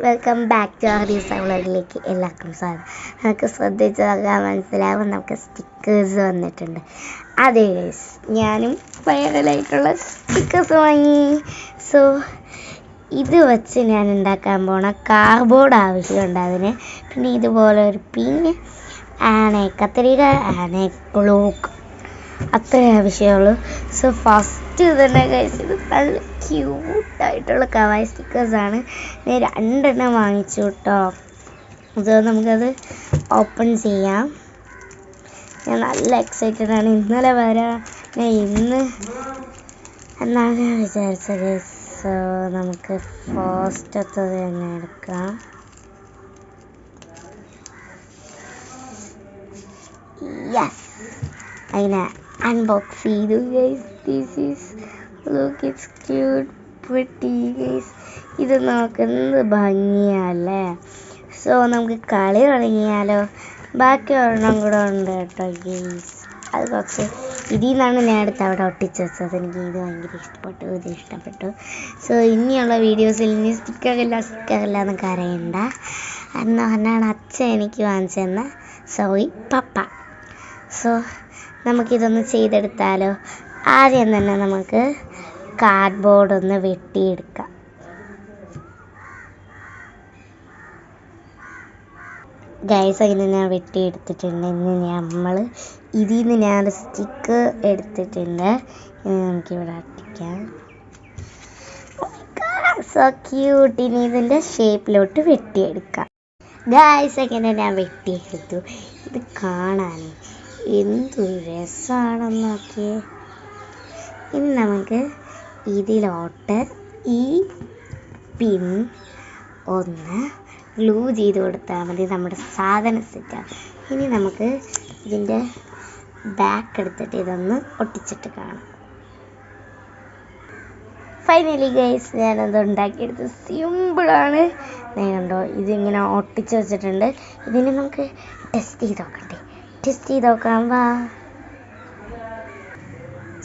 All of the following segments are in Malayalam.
വെൽക്കം ബാക്ക് ടു ആർഡീസ് വ്ളോഗിലേക്ക് എല്ലാവർക്കും സ്വാഗതം. നമുക്ക് ശ്രദ്ധിച്ച് നോക്കാൻ മനസ്സിലാവും നമുക്ക് സ്റ്റിക്കേഴ്സ് വന്നിട്ടുണ്ട്. അതെ ഗൈസ്, ഞാനും വൈറലായിട്ടുള്ള സ്റ്റിക്കേഴ്സ് വാങ്ങി. സോ ഇത് വെച്ച് ഞാൻ ഉണ്ടാക്കാൻ പോണ കാർഡ്ബോർഡ് ആവശ്യമുണ്ട് അതിന്. പിന്നെ ഇതുപോലെ ഒരു പിൻ, കത്രിക, ക്ലോക്ക്, അത്രേ ആവശ്യമുള്ളൂ. സോ ഫസ്റ്റ് തന്നെ ഗൈസ്, ഇത് നല്ല ക്യൂട്ടായിട്ടുള്ള കവായി സ്റ്റിക്കേഴ്സാണ്. ഞാൻ 2 എണ്ണം വാങ്ങിച്ചു കേട്ടോ. അത് നമുക്കത് ഓപ്പൺ ചെയ്യാം. ഞാൻ നല്ല എക്സൈറ്റഡ് ആണ്. ഇന്നലെ വരാം, ഞാൻ ഇന്ന് എന്നാണ് ഞാൻ വിചാരിച്ചത്. സോ നമുക്ക് ഫസ്റ്റത്തത് തന്നെ എടുക്കാം. യെസ്, അതിനെ അൺബോക്സ് ചെയ്തു guys. This is look, it's cute, pretty guys. ഇത് നമുക്ക് എന്ത് ഭംഗിയല്ലേ. സോ നമുക്ക് കളി തുടങ്ങിയാലോ. ബാക്കി ഒരെണ്ണം കൂടെ ഉണ്ട് കേട്ടോ ഗൈസ്. അത് കുറച്ച് ഇതിൽ നിന്നാണ് ഞാൻ അടുത്ത് അവിടെ ഒട്ടിച്ച് വെച്ചത്. എനിക്ക് ഇത് ഭയങ്കര ഇഷ്ടപ്പെട്ടു. സോ ഇനിയുള്ള വീഡിയോസിൽ ഇനി സ്റ്റിക്കറില്ല എന്നൊക്കെ അറിയണ്ട. എന്നാണ് അച്ഛൻ എനിക്ക് വാങ്ങിച്ചു തന്ന സോറി പപ്പ. സോ നമുക്കിതൊന്ന് ചെയ്തെടുത്താലോ. ആദ്യം തന്നെ നമുക്ക് കാർഡ്ബോർഡ് ഒന്ന് വെട്ടിയെടുക്കാം. ഗൈസ്, അതിന് ഞാൻ വെട്ടിയെടുത്തിട്ടുണ്ട്. നമ്മൾ ഇതിൽ നിന്ന് ഞാൻ സ്റ്റിക്ക് എടുത്തിട്ടുണ്ട്. ഇനി നമുക്കിവിടെ ഒട്ടിക്കാം. So cute. ഇനി ഇതിൻ്റെ ഷേപ്പിലോട്ട് വെട്ടിയെടുക്കാം. ഗൈസ്, അങ്ങനെ ഞാൻ വെട്ടിയെടുത്തു. ഇത് കാണാൻ എന്തൊരു രസമാണെന്ന് നോക്കിയേ. ഇനി നമുക്ക് ഇതിലോട്ട് ഈ പിൻ ഒന്ന് ഗ്ലൂ ചെയ്ത് കൊടുത്താൽ മതി. നമ്മുടെ സാധനം സെറ്റാണ്. ഇനി നമുക്ക് ഇതിൻ്റെ ബാക്ക് എടുത്തിട്ട് ഇതൊന്ന് ഒട്ടിച്ചിട്ട് കാണാം. ഫൈനലി ഗൈസ്, ഞാനത് ഉണ്ടാക്കിയെടുത്ത്. സിമ്പിളാണ്. ഞാൻ കണ്ടോ, ഇതിങ്ങനെ ഒട്ടിച്ച് വെച്ചിട്ടുണ്ട്. ഇതിനെ നമുക്ക് ടെസ്റ്റ് ചെയ്ത് നോക്കാം. വാ.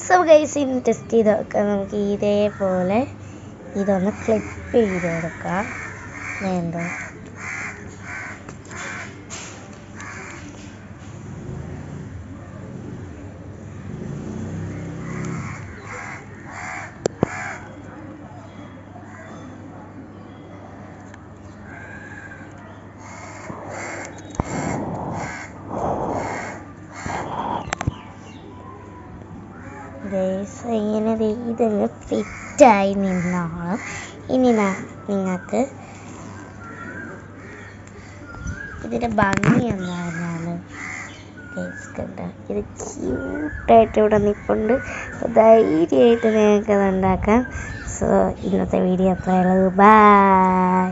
സോ ഗൈസ്, ഇനി ടെസ്റ്റ് ചെയ്ത് നോക്കാം. നമുക്ക് ഇതേപോലെ ഇതൊന്ന് ക്ലിപ്പ് ചെയ്ത് കൊടുക്കാം. വേണ്ടോ, ഇങ്ങനെ ഇതങ്ങ് ഫിറ്റായി നിന്നോളും. ഇനി നിങ്ങൾക്ക് ഇതിൻ്റെ ഭംഗി എന്ന് പറഞ്ഞാൽ കണ്ട, ഇത് ക്യൂട്ടായിട്ട് ഇവിടെ നിൽപ്പുണ്ട്. ധൈര്യമായിട്ട് നിങ്ങൾക്കത് ഉണ്ടാക്കാം. സോ ഇന്നത്തെ വീഡിയോ അത്രയുള്ളൂ. ബൈ.